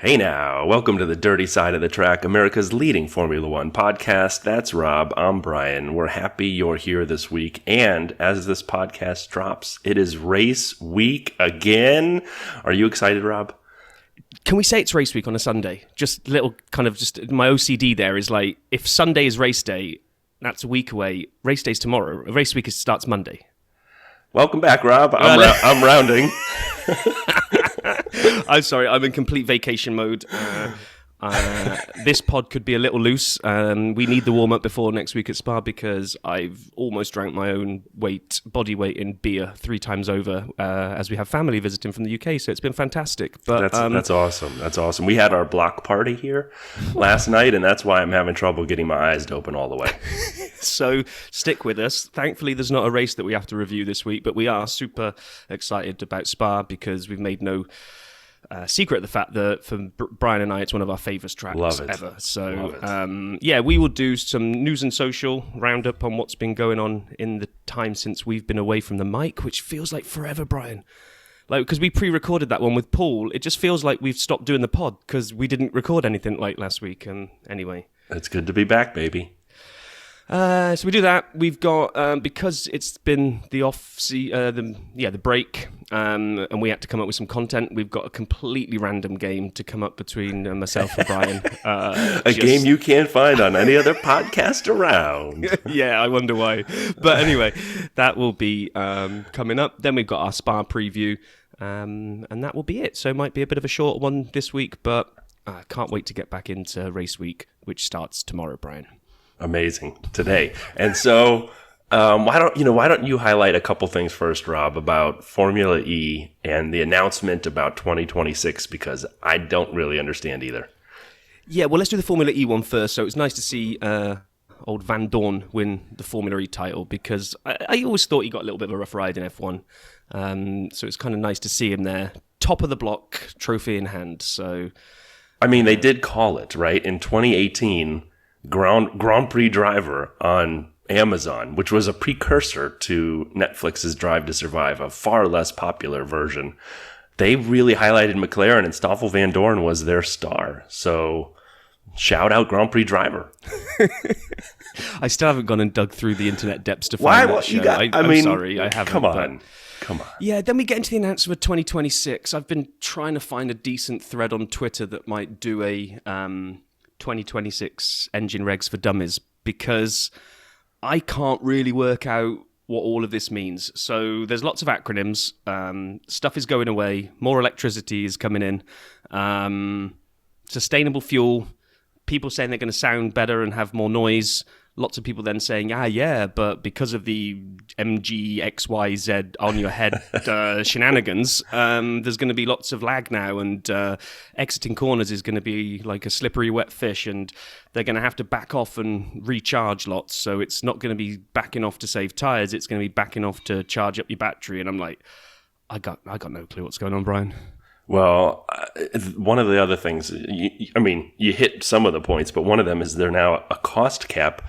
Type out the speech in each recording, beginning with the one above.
Hey now, welcome to the Dirty Side of the Track, America's leading Formula One podcast. That's Rob, I'm Brian. We're happy you're here this week. And as this podcast drops, it is race week again. Are you excited, Rob? Can we say it's race week on a Sunday? Just little kind of just my OCD there is like, if Sunday is race day, that's a week away. Race day's tomorrow. Race week starts Monday. Welcome back, Rob. I'm rounding. I'm sorry, I'm in complete vacation mode. This pod could be a little loose. We need the warm-up before next week at Spa because I've almost drank my own body weight in beer 3 times over as we have family visiting from the UK, so it's been fantastic. But That's awesome. That's awesome. We had our block party here last night, and that's why I'm having trouble getting my eyes to open all the way. So stick with us. Thankfully, there's not a race that we have to review this week, but we are super excited about Spa because we've made no secret of the fact that for Brian and I, it's one of our favourite tracks ever. So, we will do some news and social roundup on what's been going on in the time since we've been away from the mic, which feels like forever, Brian. Like, because we pre-recorded that one with Paul, it just feels like we've stopped doing the pod because we didn't record anything like last week. And anyway, it's good to be back, baby. So we do that. We've got because it's been the the break, and we had to come up with some content. We've got a completely random game to come up between myself and Brian. A game you can't find on any other podcast around. Yeah, I wonder why. But anyway, that will be coming up. Then we've got our Spa preview, and that will be it. So it might be a bit of a short one this week, but I can't wait to get back into race week, which starts tomorrow, Brian. Amazing today. And so why don't you highlight a couple things first, Rob, about Formula E and the announcement about 2026, because I don't really understand either. Yeah, well, let's do the Formula E one first. So it's nice to see old Van Dorn win the Formula E title because I always thought he got a little bit of a rough ride in F1. So it's kind of nice to see him there, top of the block, trophy in hand. So, I mean, they did call it, right? In 2018, Grand Prix Driver on Amazon, which was a precursor to Netflix's Drive to Survive, a far less popular version. They really highlighted McLaren, and Stoffel Van Dorn was their star. So shout out Grand Prix Driver. I still haven't gone and dug through the internet depths to find that show. I'm sorry, I haven't. Come on. Yeah, then we get into the announcement of 2026. I've been trying to find a decent thread on Twitter that might do a 2026 engine regs for dummies because I can't really work out what all of this means. So there's lots of acronyms. Stuff is going away. More electricity is coming in. Sustainable fuel. People saying they're going to sound better and have more noise. Lots of people then saying, but because of the MGXYZ on your head shenanigans, there's going to be lots of lag now, and exiting corners is going to be like a slippery wet fish, and they're going to have to back off and recharge lots. So it's not going to be backing off to save tires; it's going to be backing off to charge up your battery. And I'm like, I got no clue what's going on, Brian. Well, one of the other things, you hit some of the points, but one of them is there now a cost cap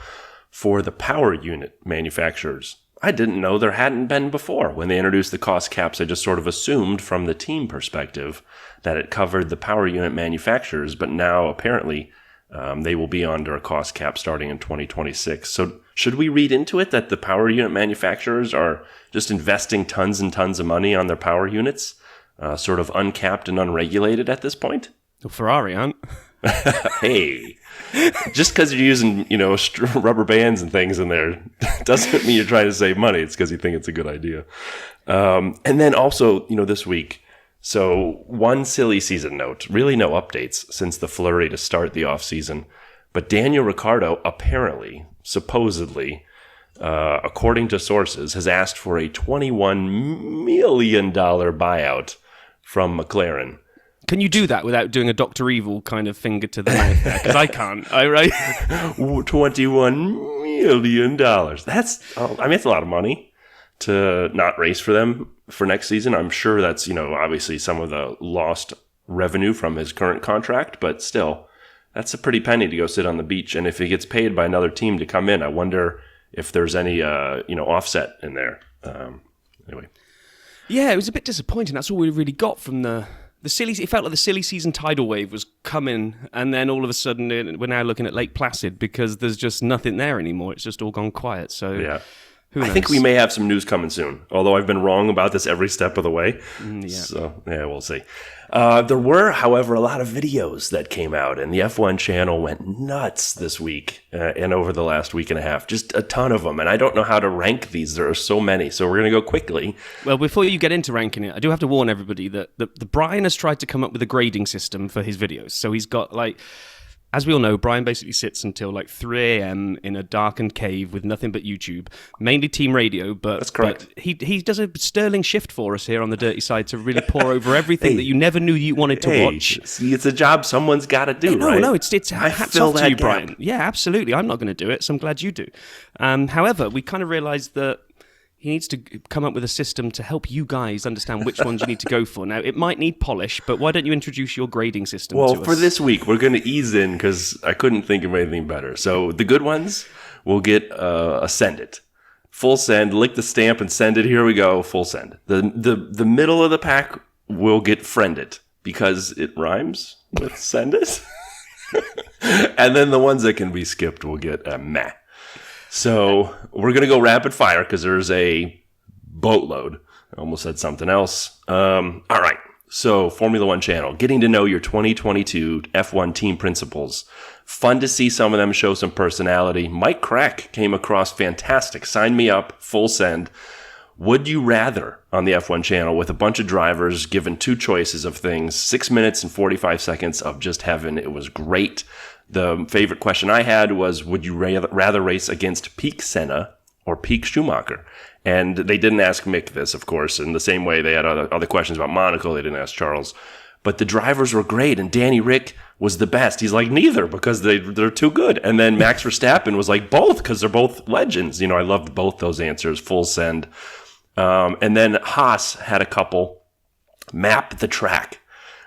for the power unit manufacturers. I didn't know there hadn't been before. When they introduced the cost caps, I just sort of assumed from the team perspective that it covered the power unit manufacturers, but now apparently they will be under a cost cap starting in 2026. So should we read into it that the power unit manufacturers are just investing tons and tons of money on their power units? Sort of uncapped and unregulated at this point? Well, Ferrari aren't. Hey, just because you're using, rubber bands and things in there doesn't mean you're trying to save money. It's because you think it's a good idea. And then also, this week, so one silly season note, really no updates since the flurry to start the off season. But Daniel Ricciardo apparently, supposedly, according to sources, has asked for a $21 million buyout from McLaren. Can you do that without doing a Dr. Evil kind of finger to the mouth there? Because I can't. Right? $21 million. That's a lot of money to not race for them for next season. I'm sure that's, obviously some of the lost revenue from his current contract, but still, that's a pretty penny to go sit on the beach. And if he gets paid by another team to come in, I wonder if there's any, offset in there. Anyway. Yeah, it was a bit disappointing. That's all we really got from the it felt like the silly season tidal wave was coming, and then all of a sudden we're now looking at Lake Placid because there's just nothing there anymore. It's just all gone quiet. So Yeah. who knows? I think we may have some news coming soon, although I've been wrong about this every step of the way. Yeah. So, yeah, we'll see. There were, however, a lot of videos that came out, and the F1 channel went nuts this week and over the last week and a half. Just a ton of them, and I don't know how to rank these. There are so many, so we're going to go quickly. Well, before you get into ranking it, I do have to warn everybody that the Brian has tried to come up with a grading system for his videos. So he's got, like, as we all know, Brian basically sits until like 3 a.m. in a darkened cave with nothing but YouTube, mainly Team Radio. But that's correct. But he does a sterling shift for us here on the Dirty Side to really pour over everything that you never knew you wanted to watch. See, it's a job someone's got to do, right? No, it's hats off to you, Brian. Yeah, absolutely. I'm not going to do it, so I'm glad you do. However, we kind of realised that he needs to come up with a system to help you guys understand which ones you need to go for. Now, it might need polish, but why don't you introduce your grading system to us? Well, for this week, we're going to ease in because I couldn't think of anything better. So the good ones will get a send it. Full send, lick the stamp and send it. Here we go, full send. The middle of the pack will get friend it because it rhymes with send it. And then the ones that can be skipped will get a meh. So we're going to go rapid fire because there's a boatload. I almost said something else. All right. So Formula One channel, getting to know your 2022 F1 team principals. Fun to see some of them show some personality. Mike Crack came across fantastic. Sign me up. Full send. Would you rather on the F1 channel with a bunch of drivers given two choices of things, 6 minutes and 45 seconds of just heaven. It was great. The favorite question I had was, would you rather race against peak Senna or peak Schumacher? And they didn't ask Mick this, of course, in the same way they had other questions about Monaco. They didn't ask Charles. But the drivers were great, and Danny Rick was the best. He's like, neither, because they're too good. And then Max Verstappen was like, both, because they're both legends. You know, I loved both those answers, full send. And then Haas had a couple map the track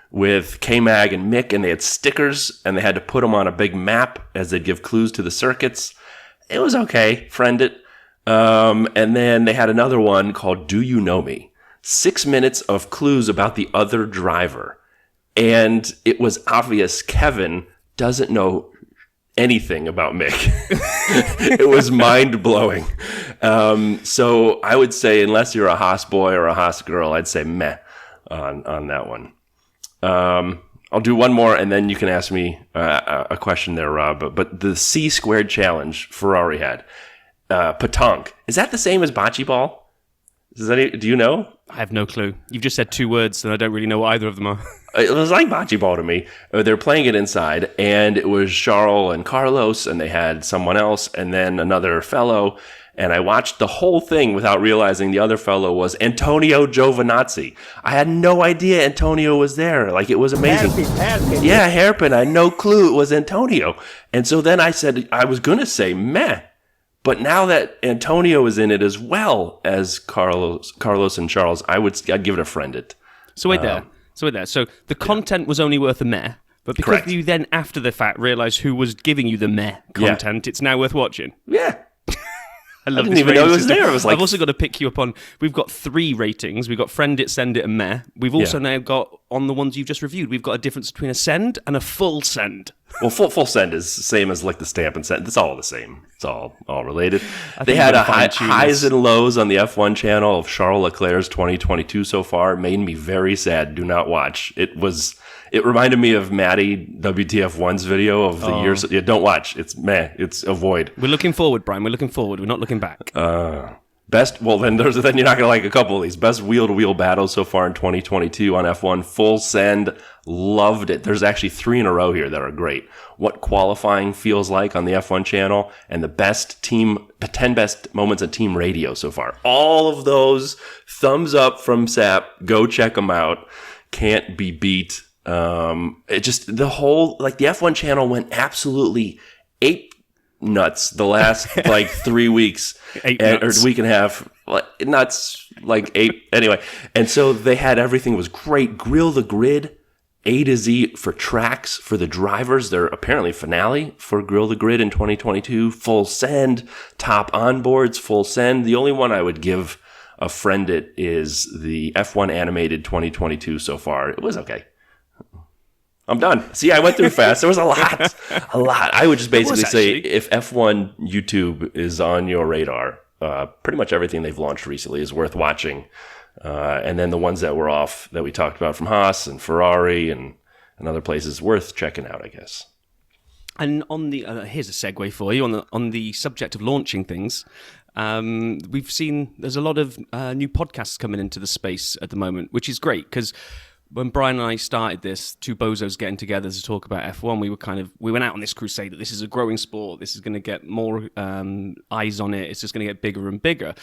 with K-Mag and Mick, and they had stickers, and they had to put them on a big map as they'd give clues to the circuits. It was okay. Friend it. And then they had another one called Do You Know Me? 6 minutes of clues about the other driver. And it was obvious Kevin doesn't know anything about Mick. It was mind-blowing. So I would say, unless you're a Haas boy or a Haas girl, I'd say meh on that one. I'll do one more, and then you can ask me a question there, Rob. But the C squared challenge Ferrari had, pétanque, is that the same as bocce ball? Do you know? I have no clue. You've just said two words, and I don't really know what either of them are. It was like bocce ball to me. They're playing it inside, and it was Charles and Carlos, and they had someone else, and then another fellow. And I watched the whole thing without realizing the other fellow was Antonio Giovinazzi. I had no idea Antonio was there. Like, it was amazing. Hairpin. Yeah, hairpin. I had no clue it was Antonio. And so then I said, I was going to say meh. But now that Antonio is in it as well as Carlos and Charles, I'd give it a friend it. So wait there. So the content was only worth a meh. But because Correct. you then, after the fact, realised who was giving you the meh content, It's now worth watching. Yeah. I love didn't even know it was there. It was like, I've also got to pick you up on, we've got 3 ratings. We've got friend it, send it, and meh. We've also now got, on the ones you've just reviewed, we've got a difference between a send and a full send. Well, full send is the same as like the stamp and send. It's all the same. It's all related. They had highs and lows on the F1 channel of Charles Leclerc's 2022 so far. It made me very sad. Do not watch. It reminded me of Maddie WTF1's video of the years. Yeah, don't watch. It's meh. It's avoid. We're looking forward, Brian. We're looking forward. We're not looking back. Best. Well, then you're not going to like a couple of these. Best wheel-to-wheel battles so far in 2022 on F1. Full send. Loved it. There's actually 3 in a row here that are great. What qualifying feels like on the F1 channel, and the 10 best moments on team radio so far. All of those. Thumbs up from Sap. Go check them out. Can't be beat. It just, the whole, like, the F1 channel went absolutely ape nuts the last, like, 3 weeks. Or a week and a half. Like, nuts, like, ape. Anyway. And so they had everything. It was great. Grill the Grid, A to Z for tracks for the drivers. Their apparently finale for Grill the Grid in 2022. Full send. Top onboards, full send. The only one I would give of Friend It is the F1 animated 2022 so far. It was okay. I'm done. See, I went through fast. There was a lot. I would just basically say if F1 YouTube is on your radar, pretty much everything they've launched recently is worth watching. And then the ones that were off that we talked about from Haas and Ferrari and other places, worth checking out, I guess. And on the here's a segue for you on the subject of launching things. We've seen there's a lot of new podcasts coming into the space at the moment, which is great because when Brian and I started this, two bozos getting together to talk about F1, we went out on this crusade that this is a growing sport. This is going to get more eyes on it. It's just going to get bigger and bigger.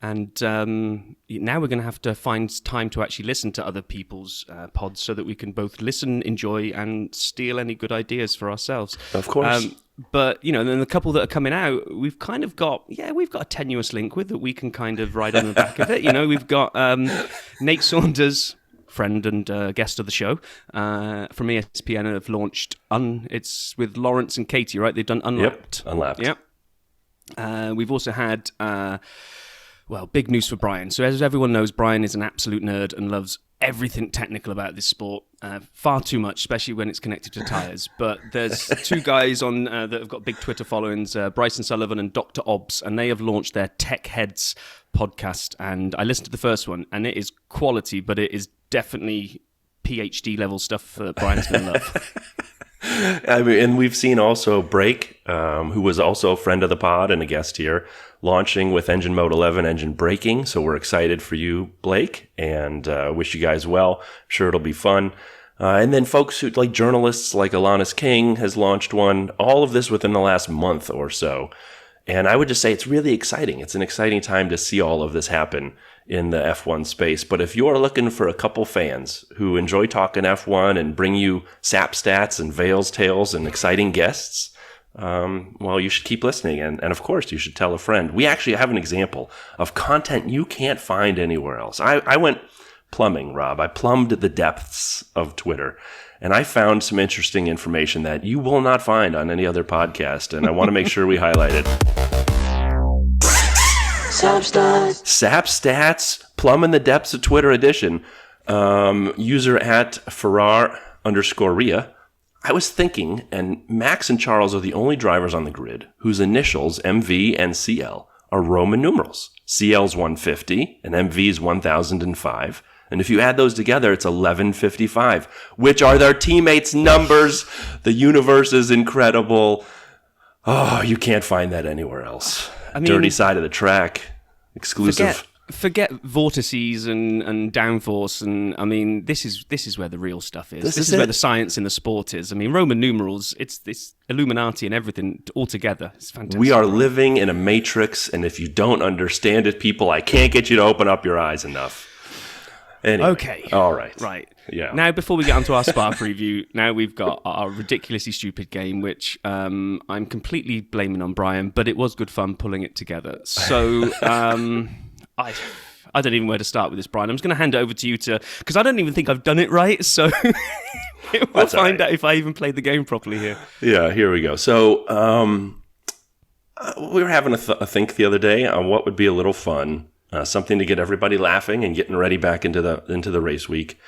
And now we're going to have to find time to actually listen to other people's pods so that we can both listen, enjoy, and steal any good ideas for ourselves. Of course. But, then the couple that are coming out, we've kind of got a tenuous link with that we can kind of ride on the back of it. We've got Nate Saunders, friend and guest of the show from ESPN, have launched it's with Lawrence and Katie, right? They've done Unlapped. Yep, Unlapped. Yep. We've also had big news for Brian. So as everyone knows, Brian is an absolute nerd and loves everything technical about this sport, far too much, especially when it's connected to tires. But there's two guys on that have got big Twitter followings, Bryson Sullivan and Dr. Obbs, and they have launched their Tech Heads podcast. And I listened to the first one, and it is quality, but it is definitely PhD level stuff that Brian's going to love. I mean, and we've seen also Break, who was also a friend of the pod and a guest here, launching with Engine Mode 11 engine braking. So we're excited for you, Blake, and wish you guys well. I'm sure it'll be fun. And then folks who like journalists like Alanis King has launched one. All of this within the last month or so. And I would just say it's really exciting. It's an exciting time to see all of this happen in the F1 space. But if you're looking for a couple fans who enjoy talking F1 and bring you sap stats and Vale's tales and exciting guests, you should keep listening. And of course, you should tell a friend. We actually have an example of content you can't find anywhere else. I went plumbing, Rob. I plumbed the depths of Twitter. And I found some interesting information that you will not find on any other podcast. And I want to make sure we highlight it. Sap Stats, Plumbing the Depths of Twitter edition. User at Ferrar_Ria. I was thinking, and Max and Charles are the only drivers on the grid whose initials, MV and CL, are Roman numerals. CL's 150 and MV's 1005. And if you add those together, it's 1155, which are their teammates' numbers. The universe is incredible. Oh, you can't find that anywhere else. I mean, Dirty Side of the Track, exclusive. Forget vortices and downforce, and I mean, this is where the real stuff is. This is where the science in the sport is. I mean, Roman numerals, it's this Illuminati and everything all together. It's fantastic. We are living in a matrix, and if you don't understand it, people, I can't get you to open up your eyes enough. Anyway, okay. All right. Right. Yeah. Now, before we get onto our Spa preview, now we've got our ridiculously stupid game, which I'm completely blaming on Brian, but it was good fun pulling it together. So I don't even know where to start with this, Brian. I'm just going to hand it over to you because I don't even think I've done it right. So we'll find out if I even played the game properly here. Yeah, here we go. So we were having a think the other day on what would be a little fun. Something to get everybody laughing and getting ready back into the race week.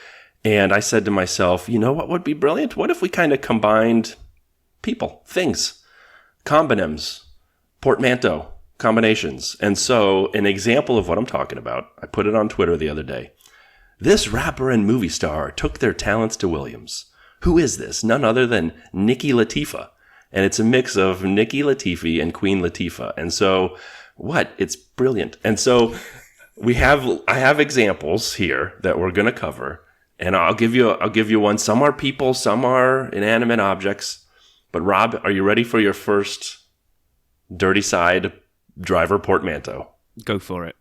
And I said to myself, you know what would be brilliant? What if we kind of combined people, things, combonyms, portmanteau, combinations. And so an example of what I'm talking about, I put it on Twitter the other day. This rapper and movie star took their talents to Williams. Who is this? None other than Nikki Latifah. And it's a mix of Nikki Latifi and Queen Latifah. And so it's brilliant. And so I have examples here that we're going to cover, and I'll give you one. Some are people, some are inanimate objects. But Rob, are you ready for your first Dirty Side driver portmanteau? Go for it.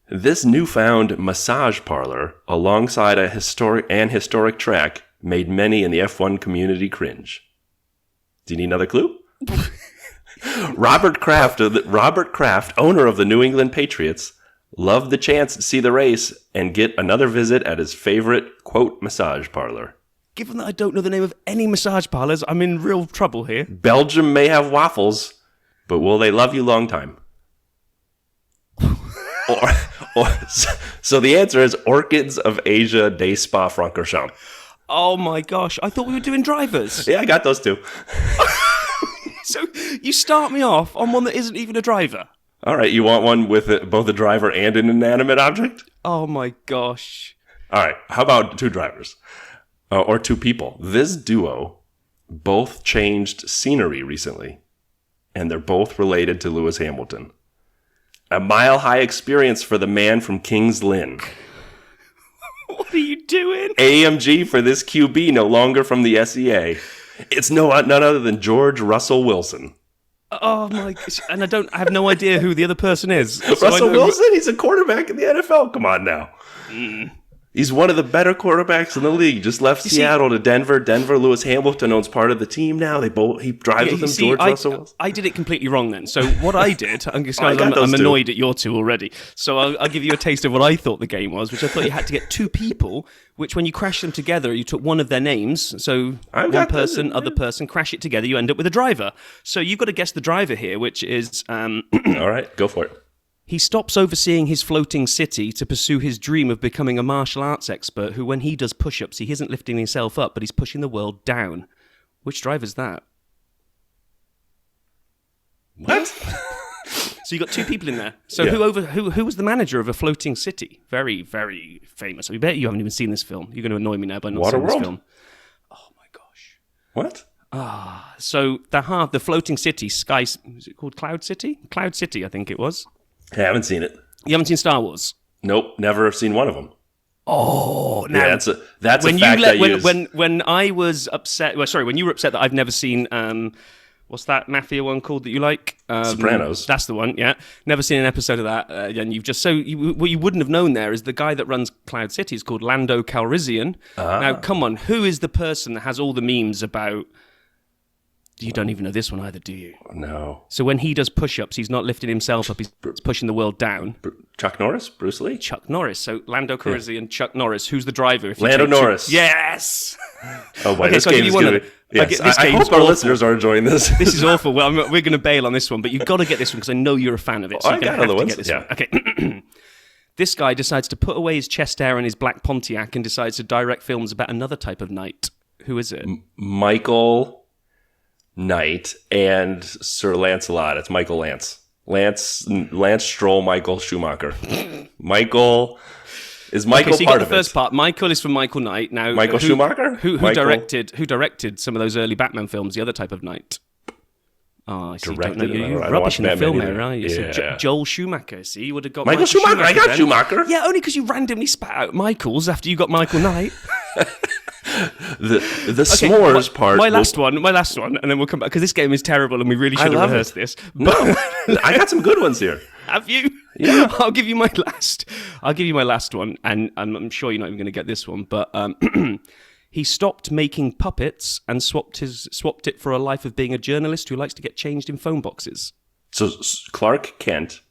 This newfound massage parlor alongside a historic track made many in the F1 community cringe. Do you need another clue? Robert Kraft, owner of the New England Patriots, loved the chance to see the race and get another visit at his favorite, quote, massage parlor. Given that I don't know the name of any massage parlors, I'm in real trouble here. Belgium may have waffles, but will they love you long time? So the answer is Orchids of Asia de Spa-Francorchamps. Oh my gosh, I thought we were doing drivers. Yeah, I got those two. So you start me off on one that isn't even a driver. All right, you want one with both a driver and an inanimate object? Oh my gosh. All right, how about two drivers? Or two people. This duo both changed scenery recently, and they're both related to Lewis Hamilton. A mile-high experience for the man from King's Lynn. What are you doing? AMG for this QB, no longer from the SEA. It's none other than George Russell Wilson. Oh my gosh. And I have no idea who the other person is. So Russell Wilson? He's a quarterback in the NFL. Come on now. He's one of the better quarterbacks in the league. Just left Seattle to Denver. Lewis Hamilton owns part of the team now. He drives with him, George Russell Wilson. I did it completely wrong then. So what I did, I'm annoyed at your two already. So I'll give you a taste of what I thought the game was, which I thought you had to get two people, which when you crash them together, you took one of their names. So one person, other person, crash it together, you end up with a driver. So you've got to guess the driver here, which is... All right, go for it. He stops overseeing his floating city to pursue his dream of becoming a martial arts expert who, when he does push-ups, he isn't lifting himself up, but he's pushing the world down. Which driver's that? What? So you got two people in there. So who was the manager of a floating city? Very, very famous. I bet you haven't even seen this film. You're going to annoy me now by not seeing this film. Oh my gosh. What? So the floating city, is it called Cloud City? Cloud City, I think it was. I haven't seen it. You haven't seen Star Wars? Nope, never seen one of them. Oh, now yeah, that's a fact I use. When I was upset, when you were upset that I've never seen, what's that mafia one called that you like? Sopranos. That's the one, yeah. Never seen an episode of that. And you've just, what you wouldn't have known there is the guy that runs Cloud City is called Lando Calrissian. Now, come on, who is the person that has all the memes about... You don't even know this one either, do you? No. So when he does push-ups, he's not lifting himself up, he's pushing the world down. Chuck Norris? Bruce Lee? Chuck Norris. So Lando Calrissian, Chuck Norris. Who's the driver? Lando Norris. Yes! Oh, boy, this game is good. Yes. I hope our listeners are enjoying this. This is awful. Well, we're going to bail on this one, but you've got to get this one because I know you're a fan of it. So I got other ones. One. Okay. This guy decides to put away his chest hair and his black Pontiac and decides to direct films about another type of knight. Who is it? Michael... Knight and Sir Lancelot. It's Michael Lance. Lance Stroll, Michael Schumacher. Michael is Michael so you part got of the first it. part. Michael is from Michael Knight. Now Michael Schumacher? Who directed some of those early Batman films, the other type of knight? Oh, I see. You're rubbish in the film there, right? Yeah. So Joel Schumacher. See, you would have got Michael Schumacher. I got then. Schumacher. Yeah, only because you randomly spat out Michaels after you got Michael Knight. The s'mores part. My last one, and then we'll come back because this game is terrible and we really should have rehearsed this. No, I got some good ones here. Have you? Yeah. I'll give you my last one, and I'm sure you're not even going to get this one. But he stopped making puppets and swapped it for a life of being a journalist who likes to get changed in phone boxes. So Clark Kent,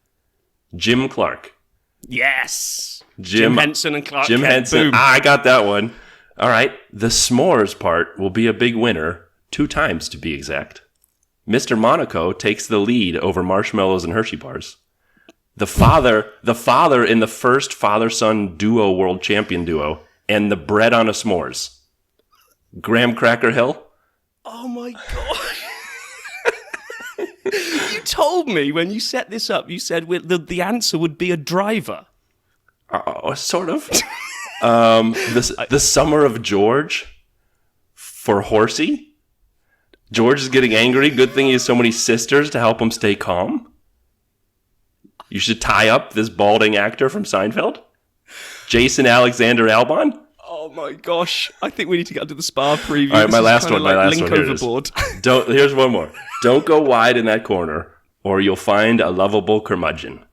Jim Clark. Yes. Jim Henson and Clark Jim Kent. Henson. Boom. I got that one. All right. The s'mores part will be a big winner, 2 times to be exact. Mr. Monaco takes the lead over marshmallows and Hershey bars. The father in the first father-son duo world champion duo, and the bread on a s'mores. Graham Cracker Hill. Oh my god. You told me when you set this up, you said the answer would be a driver. Sort of. The Summer of George for Horsey. George is getting angry. Good thing he has so many sisters to help him stay calm. You should tie up this balding actor from Seinfeld. Jason Alexander Albon. Oh my gosh. I think we need to get to the Spa preview. All right, my last one. Link overboard. Here's one more. Don't go wide in that corner, or you'll find a lovable curmudgeon.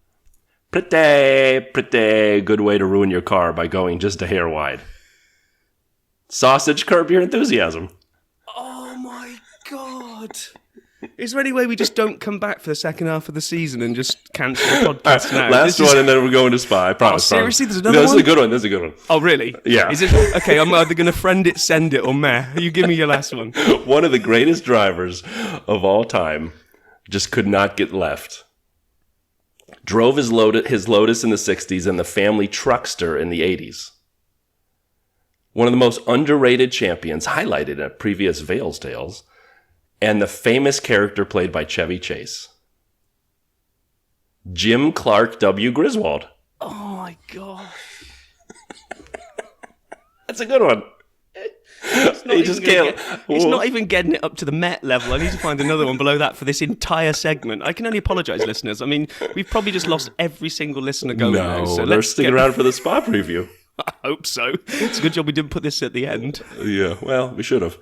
Pretty good way to ruin your car by going just a hair wide. Sausage, Curb Your Enthusiasm. Oh my god. Is there any way we just don't come back for the second half of the season and just cancel the podcast now? Last one, and then we're going to Spy. I promise. Seriously? Promise. There's another one? This is a good one. Oh, really? Yeah. Is it okay? I'm either going to friend it, send it, or meh. You give me your last one. One of the greatest drivers of all time just could not get left. drove his Lotus in the 60s, and the family truckster in the 80s. One of the most underrated champions, highlighted in previous Vale's Tales, and the famous character played by Chevy Chase. Jim Clark W. Griswold. Oh my God. That's a good one. It's not even getting it up to the Met level. I need to find another one below that for this entire segment. I can only apologise, listeners. I mean, we've probably just lost every single listener going now. So they're sticking around for the spa preview. I hope so. It's a good job we didn't put this at the end. Yeah, well, we should have.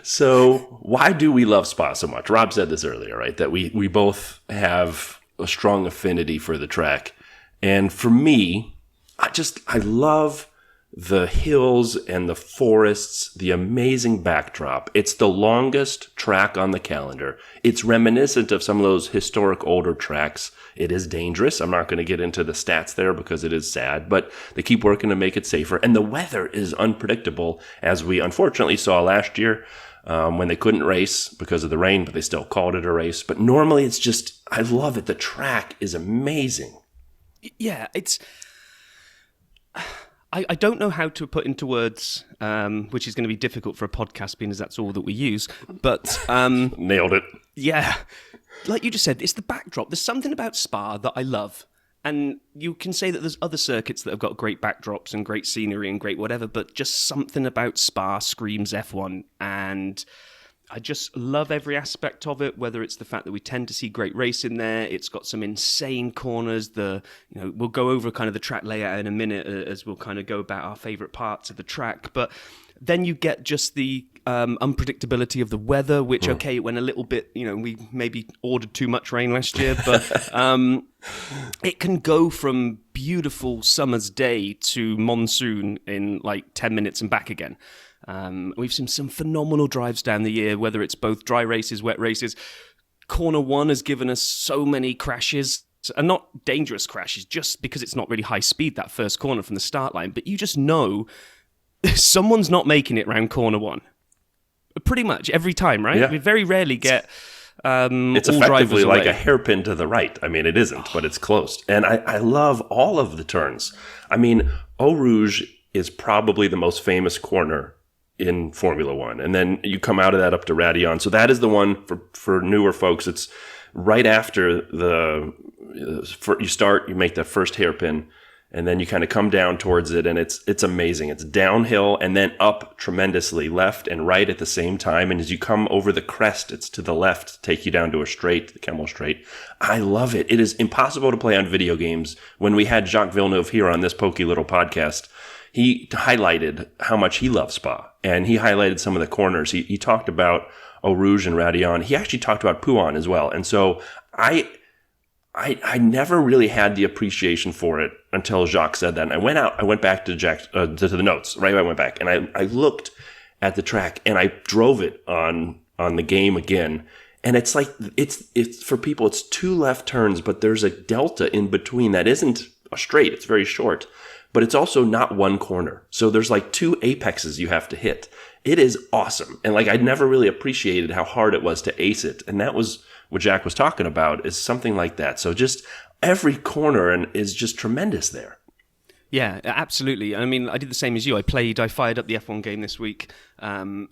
So why do we love spa so much? Rob said this earlier, right? That we both have a strong affinity for the track. And for me, I love the hills and the forests, the amazing backdrop. It's the longest track on the calendar. It's reminiscent of some of those historic older tracks. It is dangerous. I'm not going to get into the stats there because it is sad, but they keep working to make it safer. And the weather is unpredictable, as we unfortunately saw last year when they couldn't race because of the rain, but they still called it a race. But normally it's just, I love it. The track is amazing. Yeah, it's... I don't know how to put into words, which is going to be difficult for a podcast, being as that's all that we use, but... Nailed it. Yeah. Like you just said, it's the backdrop. There's something about Spa that I love. And you can say that there's other circuits that have got great backdrops and great scenery and great whatever, but just something about Spa screams F1. And I just love every aspect of it, whether it's the fact that we tend to see great racing there. It's got some insane corners. We'll go over kind of the track layout in a minute as we'll kind of go about our favourite parts of the track. But then you get just the unpredictability of the weather, which, okay, it went a little bit, we maybe ordered too much rain last year, but it can go from beautiful summer's day to monsoon in like 10 minutes and back again. We've seen some phenomenal drives down the year, whether it's both dry races, wet races. Corner 1 has given us so many crashes, and not dangerous crashes, just because it's not really high speed, that first corner from the start line. But you just know someone's not making it round corner 1. Pretty much every time, right? Yeah. We very rarely get it's all effectively like away. a hairpin to the right. I mean, it isn't, but it's close. And I love all of the turns. I mean, Eau Rouge is probably the most famous corner in Formula One. And then you come out of that up to Raidillon. So that is the one for newer folks. It's right after you make that first hairpin, and then you kind of come down towards it, and it's amazing. It's downhill and then up tremendously, left and right at the same time. And as you come over the crest, it's to the left to take you down to a straight, the Kemmel Straight. I love it. It is impossible to play on video games. When we had Jacques Villeneuve here on this pokey little podcast, he highlighted how much he loves Spa, and he highlighted some of the corners. He talked about Eau Rouge and Raidillon. He actually talked about Pouhon as well. And so I never really had the appreciation for it until Jacques said that. And I went back to the notes, right? I went back and I looked at the track and I drove it on the game again. And it's like, it's for people, it's 2 left turns, but there's a delta in between that isn't a straight. It's very short, but it's also not one corner. So there's like 2 apexes you have to hit. It is awesome. And like, I'd never really appreciated how hard it was to ace it. And that was what Jack was talking about, is something like that. So just every corner is just tremendous there. Yeah, absolutely. I mean, I did the same as you. I fired up the F1 game this week, and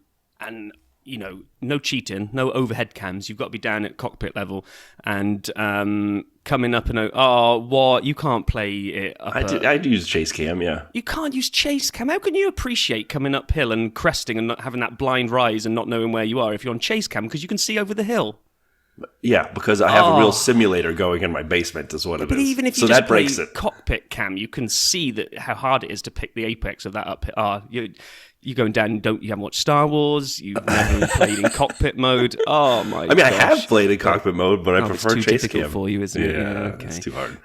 no cheating, no overhead cams. You've got to be down at cockpit level, and coming up and you can't play it up. I'd use chase cam, yeah. You can't use chase cam. How can you appreciate coming uphill and cresting and not having that blind rise and not knowing where you are if you're on chase cam, because you can see over the hill? Yeah, because I have a real simulator going in my basement is what it is. But even if you just play cockpit cam, you can see how hard it is to pick the apex of that up. You're going down, you haven't watched Star Wars, you've never played in cockpit mode. Oh my gosh. I have played in cockpit mode, but I prefer chase cam. It's too difficult for you, isn't it? Yeah, okay. It's too hard.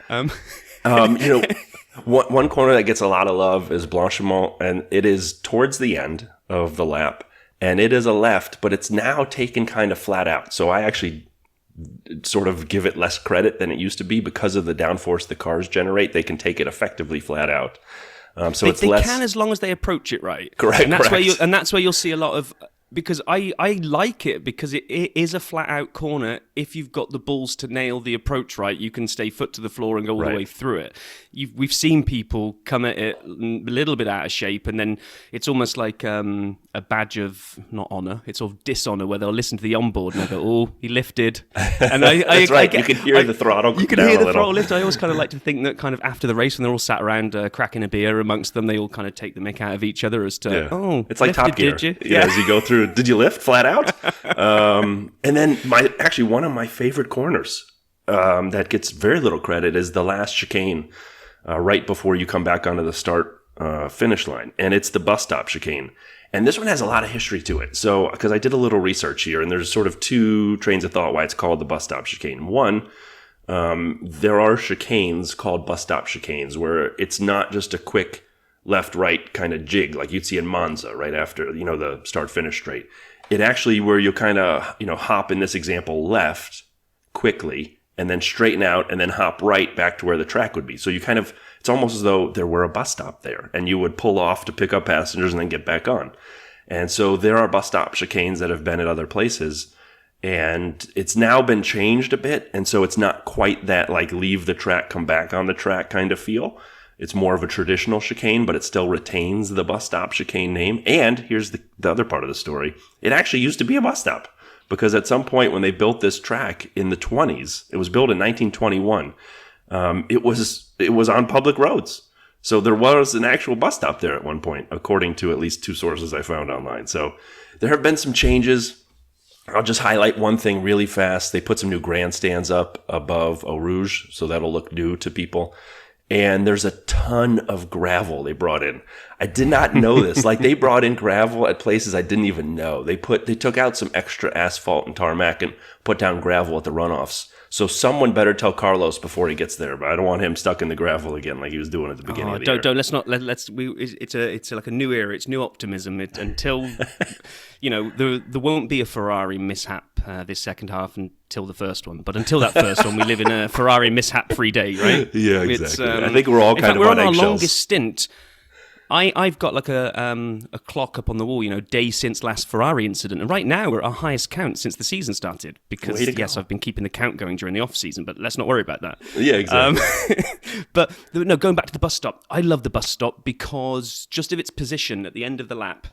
One corner that gets a lot of love is Blanchimont, and it is towards the end of the lap, and it is a left, but it's now taken kind of flat out. So I actually sort of give it less credit than it used to be because of the downforce the cars generate. They can take it effectively flat out. So they can, as long as they approach it right. Correct. And that's where you'll see a lot of because I like it because it is a flat out corner. If you've got the balls to nail the approach right, you can stay foot to the floor and go all the way through it. We've seen people come at it a little bit out of shape, and then it's almost like a badge of not honor, it's sort of dishonor, where they'll listen to the onboard and they go, "Oh, he lifted," and That's right. You can hear the throttle. You can hear the throttle lift. I always kind of like to think that kind of after the race, when they're all sat around cracking a beer amongst them, they all kind of take the mick out of each other as to, "Oh, it's like Top Gear." Did you? Yeah, as you go through. Did you lift flat out? And then one of my favorite corners that gets very little credit is the last chicane right before you come back onto the start finish line, and it's the bus stop chicane. And this one has a lot of history to it. So, because I did a little research here, and there's sort of two trains of thought why it's called the bus stop chicane. One, there are chicanes called bus stop chicanes where it's not just a quick left-right kind of jig like you'd see in Monza right after, the start-finish straight. It actually where you kind of, hop in this example left quickly and then straighten out and then hop right back to where the track would be. So you it's almost as though there were a bus stop there and you would pull off to pick up passengers and then get back on. And so there are bus stop chicanes that have been at other places, and it's now been changed a bit. And so it's not quite that like leave the track, come back on the track kind of feel. It's more of a traditional chicane, but it still retains the bus stop chicane name. And here's the other part of the story. It actually used to be a bus stop because at some point when they built this track in the 20s, it was built in 1921. It was on public roads. So there was an actual bus stop there at one point, according to at least two sources I found online. So there have been some changes. I'll just highlight one thing really fast. They put some new grandstands up above Eau Rouge, so that'll look new to people. And there's a ton of gravel they brought in. I did not know this. Like, they brought in gravel at places I didn't even know. They took out some extra asphalt and tarmac and put down gravel at the runoffs. So someone better tell Carlos before he gets there. But I don't want him stuck in the gravel again like he was doing at the beginning of the year. It's like a new era. It's new optimism. Until there won't be a Ferrari mishap this second half until the first one. But until that first one, we live in a Ferrari mishap-free day, right? Yeah, exactly. I think we're all kind of on eggshells. We're on our longest stint. I've got like a clock up on the wall, day since last Ferrari incident. And right now we're at our highest count since the season started. Because, yes, I've been keeping the count going during the off-season, but let's not worry about that. Yeah, exactly. But no, going back to the bus stop, I love the bus stop because just of its position at the end of the lap,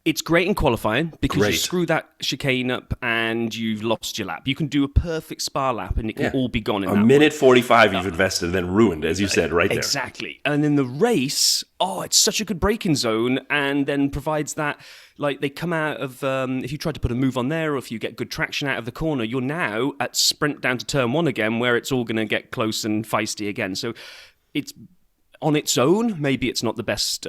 it's great in qualifying because you screw that chicane up and you've lost your lap. You can do a perfect spa lap and it can all be gone in a minute 45 you've invested and then ruined, as you said, right there. Exactly. And in the race, it's such a good braking zone and then provides that, like they come out of, if you try to put a move on there or if you get good traction out of the corner, you're now at sprint down to turn one again where it's all going to get close and feisty again. So it's on its own, maybe it's not the best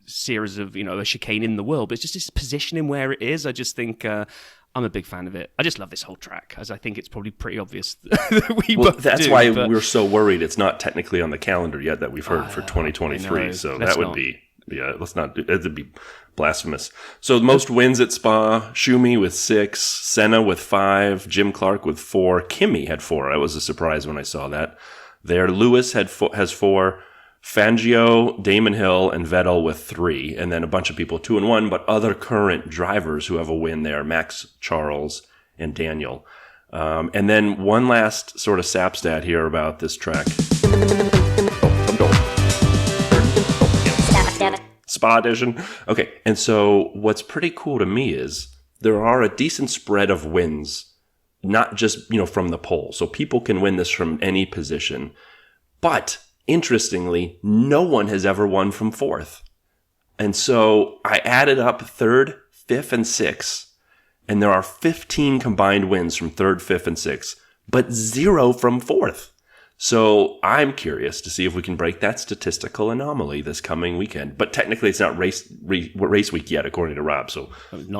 series of a chicane in the world, but it's just its positioning where it is. I just think I'm a big fan of it. I just love this whole track, as I think it's probably pretty obvious that that's why we're so worried it's not technically on the calendar yet that we've heard for 2023. So that would be let's not do it. It'd be blasphemous. So most wins at Spa: Schumi with 6, Senna with 5, Jim Clark with 4, Kimi had 4. I was a surprise when I saw that. There, Lewis has 4. Fangio, Damon Hill, and Vettel with 3, and then a bunch of people 2 and 1, but other current drivers who have a win there, Max, Charles, and Daniel. And then one last sort of sap stat here about this track. Spa edition. Okay, and so what's pretty cool to me is there are a decent spread of wins, not just, from the pole. So people can win this from any position, but interestingly, no one has ever won from 4th. And so I added up 3rd, 5th, and 6th, and there are 15 combined wins from 3rd, 5th, and 6th, but 0 from 4th. So I'm curious to see if we can break that statistical anomaly this coming weekend. But technically, it's not race week yet, according to Rob. So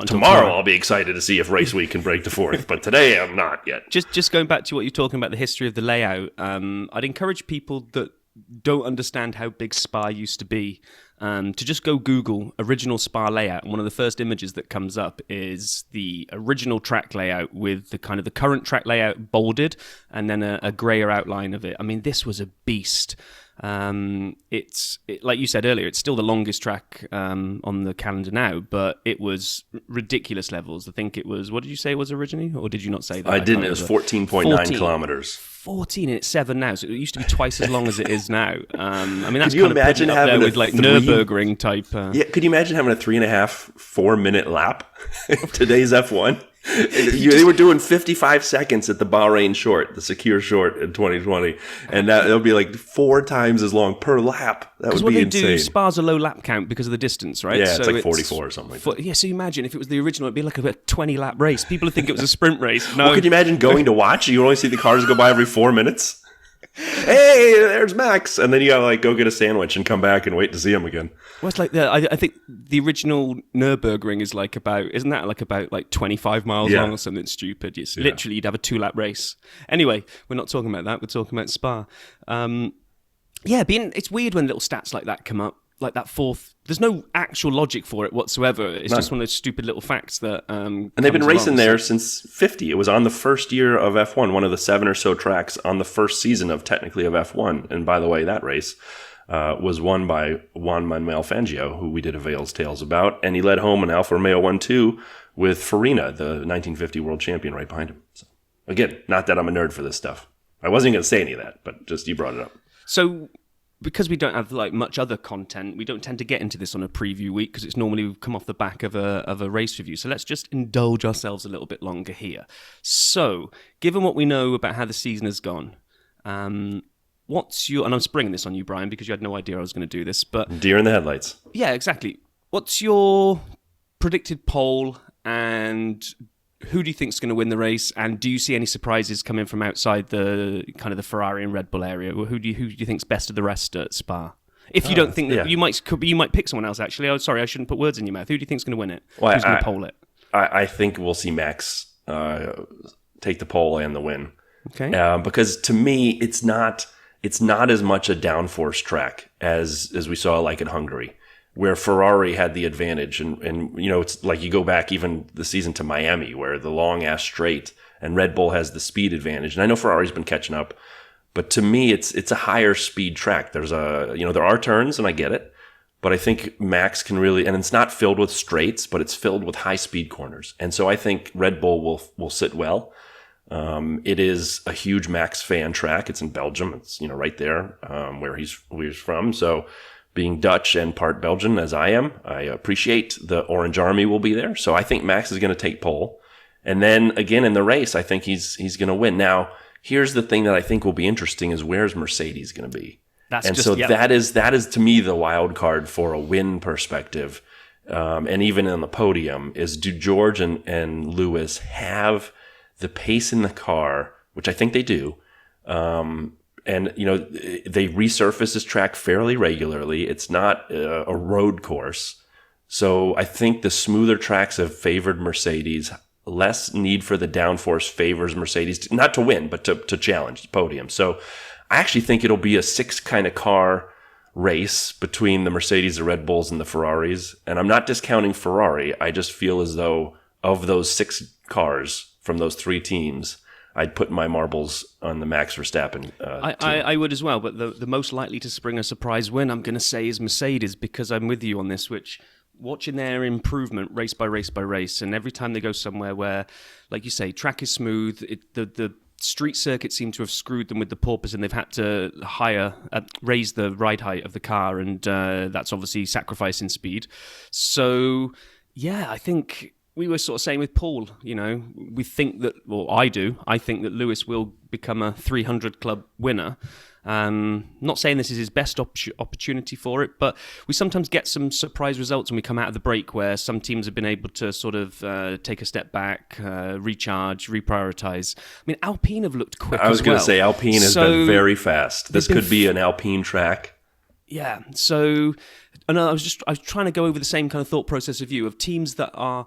tomorrow I'll be excited to see if race week can break the 4th. But today I'm not yet. Just going back to what you're talking about, the history of the layout, I'd encourage people that don't understand how big Spa used to be, to just go Google original Spa layout, and one of the first images that comes up is the original track layout with the kind of the current track layout bolded and then a grayer outline of it. I mean, this was a beast. Like you said earlier, it's still the longest track on the calendar now, but it was ridiculous levels. I think it was, what did you say it was originally, or did you not say that? I didn't. It was 14.9 kilometers. 14, and it's 7 now, so it used to be twice as long as it is now. I mean, that's Could you kind of imagine putting it up having there with like Nürburgring type. Yeah, could you imagine having a 3.5, 4-minute lap? Today's F1. They were doing 55 seconds at the Bahrain short, the secure short in 2020, and it'll be like 4 times as long per lap. That would be insane. Because what they do, Spa's a low lap count because of the distance, right? Yeah, it's like 44 or something like that. Yeah, so you imagine if it was the original, it'd be like a 20-lap race. People would think it was a sprint race. No. Well, could you imagine going to watch? You only see the cars go by every 4 minutes. Hey, there's Max, and then you gotta like go get a sandwich and come back and wait to see him again. Well, it's like I think the original Nürburgring is like isn't that like 25 miles long or something stupid? It's literally you'd have a 2-lap race. Anyway, we're not talking about that. We're talking about Spa. It's weird when little stats like that come up. Like that fourth, there's no actual logic for it whatsoever. It's just one of those stupid little facts that. And they've been racing there since '50. It was on the first year of F1, one of the 7 or so tracks on the first season of F1. And by the way, that race was won by Juan Manuel Fangio, who we did a Veil's Tales about, and he led home an Alfa Romeo 1-2 with Farina, the 1950 world champion, right behind him. So, again, not that I'm a nerd for this stuff. I wasn't going to say any of that, but just you brought it up. So. Because we don't have like much other content, we don't tend to get into this on a preview week because it's normally come off the back of a race review. So let's just indulge ourselves a little bit longer here. So, given what we know about how the season has gone, what's your... And I'm springing this on you, Brian, because you had no idea I was going to do this, but... Deer in the headlights. Yeah, exactly. What's your predicted pole, and who do you think is going to win the race? And do you see any surprises coming from outside the kind of the Ferrari and Red Bull area? Who do you think's best of the rest at Spa? If you don't think that you might pick someone else. Actually, oh sorry, I shouldn't put words in your mouth. Who do you think's going to win it? Well, Who's going to pole it? I think we'll see Max take the pole and the win. Okay. Because to me, it's not as much a downforce track as we saw like in Hungary, where Ferrari had the advantage. And you know, it's like you go back even the season to Miami, where the long-ass straight, and Red Bull has the speed advantage. And I know Ferrari's been catching up, but to me, it's a higher speed track. There are turns, and I get it, but I think Max can really, and it's not filled with straights, but it's filled with high-speed corners. And so I think Red Bull will sit well. It is a huge Max fan track. It's in Belgium. It's, right there where he's from. So being Dutch and part Belgian as I am, I appreciate the Orange Army will be there. So I think Max is going to take pole. And then again in the race, I think he's going to win. Now, here's the thing that I think will be interesting is where's Mercedes going to be? That is to me the wild card for a win perspective. And even on the podium is, do George and Lewis have the pace in the car, which I think they do. And, they resurface this track fairly regularly. It's not a road course. So I think the smoother tracks have favored Mercedes. Less need for the downforce favors Mercedes, not to win, but to challenge the podium. So I actually think it'll be a 6 kind of car race between the Mercedes, the Red Bulls, and the Ferraris. And I'm not discounting Ferrari. I just feel as though of those 6 cars from those 3 teams, I'd put my marbles on the Max Verstappen team. I would as well, but the most likely to spring a surprise win, I'm going to say, is Mercedes, because I'm with you on this, which watching their improvement race by race by race, and every time they go somewhere where, like you say, track is smooth, the street circuit seem to have screwed them with the porpoise, and they've had to raise the ride height of the car, and that's obviously sacrificing speed. So, yeah, I think... We were sort of saying with Paul, we think that, or I think that Lewis will become a 300 club winner. Not saying this is his best opportunity for it, but we sometimes get some surprise results when we come out of the break where some teams have been able to sort of take a step back, recharge, reprioritize. I mean, Alpine have looked quick as well. I was going to say, Alpine has been very fast. This could be an Alpine track. Yeah, so I was trying to go over the same kind of thought process of you, of teams that are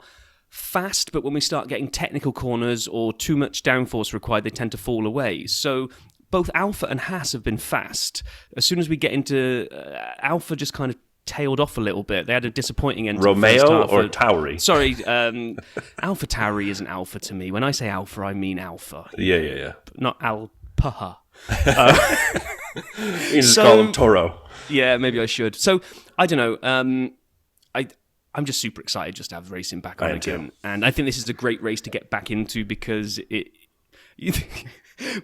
fast, but when we start getting technical corners or too much downforce required, they tend to fall away. So both Alfa and Haas have been fast. As soon as we get into Alfa, just kind of tailed off a little bit. They had a disappointing end. Romeo or Tauri? Sorry, Alfa Tauri isn't Alfa to me. When I say Alfa, I mean Alfa. Yeah. Not Alpaha. You just call him Toro. Yeah, maybe I should. So, I don't know. I'm just super excited just to have racing back on again. Too. And I think this is a great race to get back into because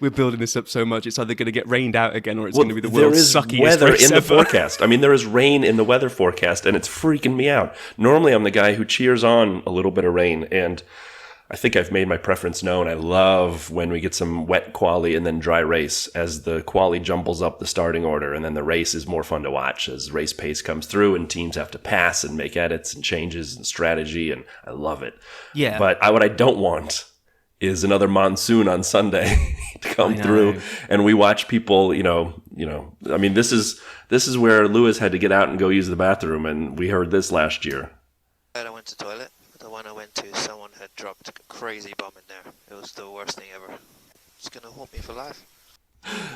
we're building this up so much. It's either going to get rained out again or it's going to be the world's suckiest weather race in the ever. forecast. I mean, there is rain in the weather forecast, and it's freaking me out. Normally, I'm the guy who cheers on a little bit of rain, and I think I've made my preference known. I love when we get some wet quali and then dry race as the quali jumbles up the starting order, and then the race is more fun to watch as race pace comes through and teams have to pass and make edits and changes and strategy, and I love it. Yeah. But what I don't want is another monsoon on Sunday to come through, and we watch people, I mean, this is where Lewis had to get out and go use the bathroom, and we heard this last year. I went to the toilet. The one I went to, someone had dropped a crazy bomb in there. It was the worst thing ever. It's gonna haunt me for life.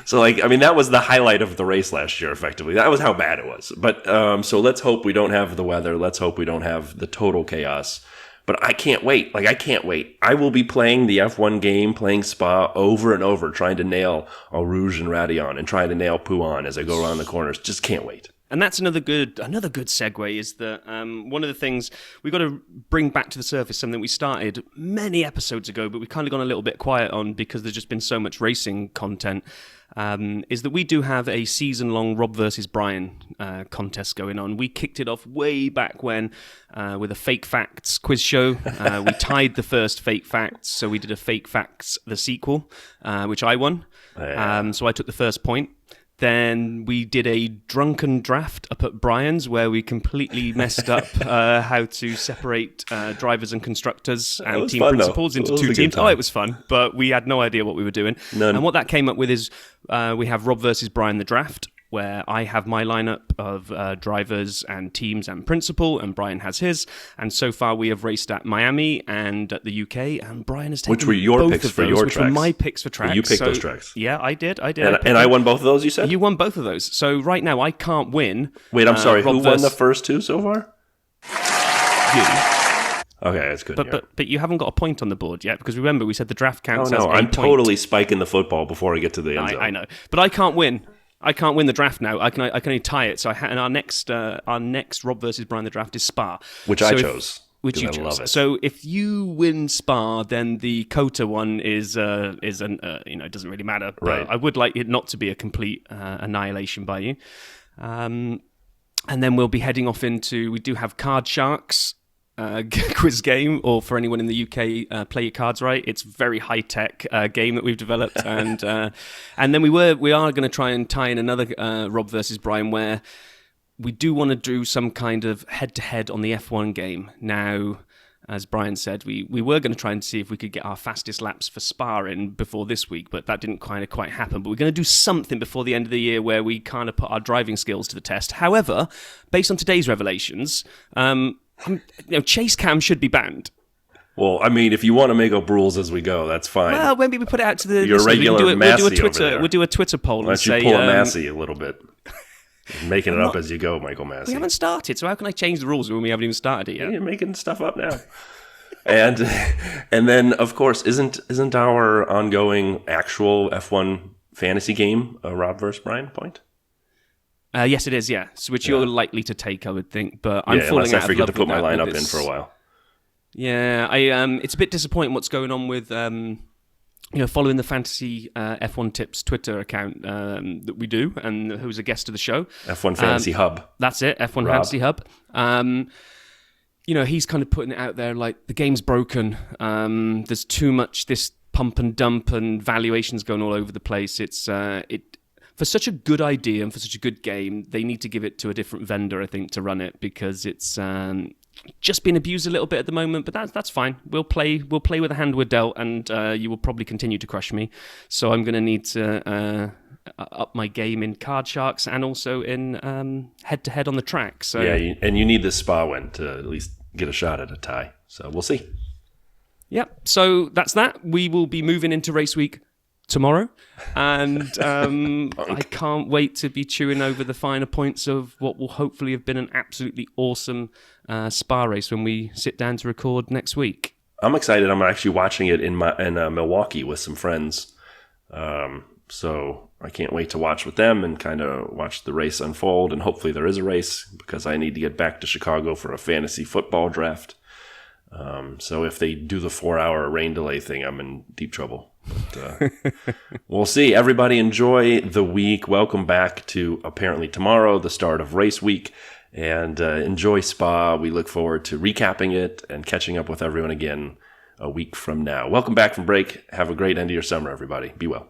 So, that was the highlight of the race last year, effectively. That was how bad it was. But, so let's hope we don't have the weather. Let's hope we don't have the total chaos. But I can't wait. I can't wait. I will be playing the F1 game, playing Spa over and over, trying to nail Eau Rouge and Raidillon and trying to nail Pouin as I go around the corners. Just can't wait. And that's another good segue is that one of the things we've got to bring back to the surface, something we started many episodes ago, but we've kind of gone a little bit quiet on because there's just been so much racing content, is that we do have a season-long Rob versus Brian contest going on. We kicked it off way back when with a Fake Facts quiz show. We tied the first Fake Facts, so we did a Fake Facts, the sequel, which I won. So I took the first point. Then we did a drunken draft up at Brian's where we completely messed up how to separate drivers and constructors and team principals into two teams. Oh, it was fun, but we had no idea what we were doing. None. And what that came up with is we have Rob versus Brian the draft, where I have my lineup of drivers and teams and principal, and Brian has his. And so far, we have raced at Miami and at the UK, and Brian has taken Which were your both picks of for those, your which tracks? were my picks for tracks. You picked those tracks. Yeah, I did. And I won both of those, you said? You won both of those. So right now, I can't win. Wait, I'm sorry. Rob Who won the first two so far? You. Okay, that's good. But you haven't got a point on the board yet, because remember, we said the draft counts Oh, as no, a I'm point. totally spiking the football before I get to the end zone. I know. But I can't win. I can't win the draft now. I can only tie it. So and our next Rob versus Brian the draft is Spa, Which I chose. Which you I chose. love it. So if you win Spa, then the Kota one is it doesn't really matter. But Right. I would like it not to be a complete annihilation by you. And then we'll be heading off into. We do have Card Sharks. Quiz game, or for anyone in the UK, Play Your Cards Right. It's a very high tech game that we've developed, and then we are going to try and tie in another Rob versus Brian, where we do want to do some kind of head to head on the F1 game. Now, as Brian said, we were going to try and see if we could get our fastest laps for Spa in before this week, but that didn't quite happen. But we're going to do something before the end of the year where we kind of put our driving skills to the test. However, based on today's revelations, chase cam should be banned. Well, I mean, if you want to make up rules as we go, that's fine. Well, maybe we put it out to the Your listeners. regular Massey over Twitter. there. We'll do a Twitter poll Why and don't you say, pull a Massey a little bit? Making it up as you go, Michael we Massey. haven't started, so how can I change the rules when we haven't even started it yet? You're making stuff up now. and then, of course, isn't our ongoing actual F1 fantasy game a Rob versus Brian point? Yes, it is. Yeah, which you're likely to take, I would think. But I'm falling unless out I forget of to love put my with lineup this. in for a while. Yeah, it's a bit disappointing what's going on with following the Fantasy F1 Tips Twitter account that we do, and who's a guest of the show. F1 Fantasy Hub. That's it, F1 Rob. Fantasy Hub. He's kind of putting it out there like the game's broken. There's too much this pump and dump and valuations going all over the place. It's for such a good idea and for such a good game, they need to give it to a different vendor, I think, to run it, because it's just been abused a little bit at the moment. But that's fine. We'll play with the hand we're dealt, and you will probably continue to crush me. So I'm going to need to up my game in Card Sharks and also in head-to-head on the track. So Yeah, and you need this Spa win to at least get a shot at a tie. So we'll see. Yep. So that's that. We will be moving into race week tomorrow, and I can't wait to be chewing over the finer points of what will hopefully have been an absolutely awesome Spa race when we sit down to record next week. I'm excited. I'm actually watching it in Milwaukee with some friends So I can't wait to watch with them and kind of watch the race unfold. And hopefully there is a race, because I need to get back to Chicago for a fantasy football draft. So if they do the 4-hour rain delay thing, I'm in deep trouble. But, we'll see. Everybody enjoy the week. Welcome back to apparently tomorrow, the start of race week. And enjoy Spa. We look forward to recapping it and catching up with everyone again a week from now. Welcome back from break. Have a great end of your summer, everybody. Be well.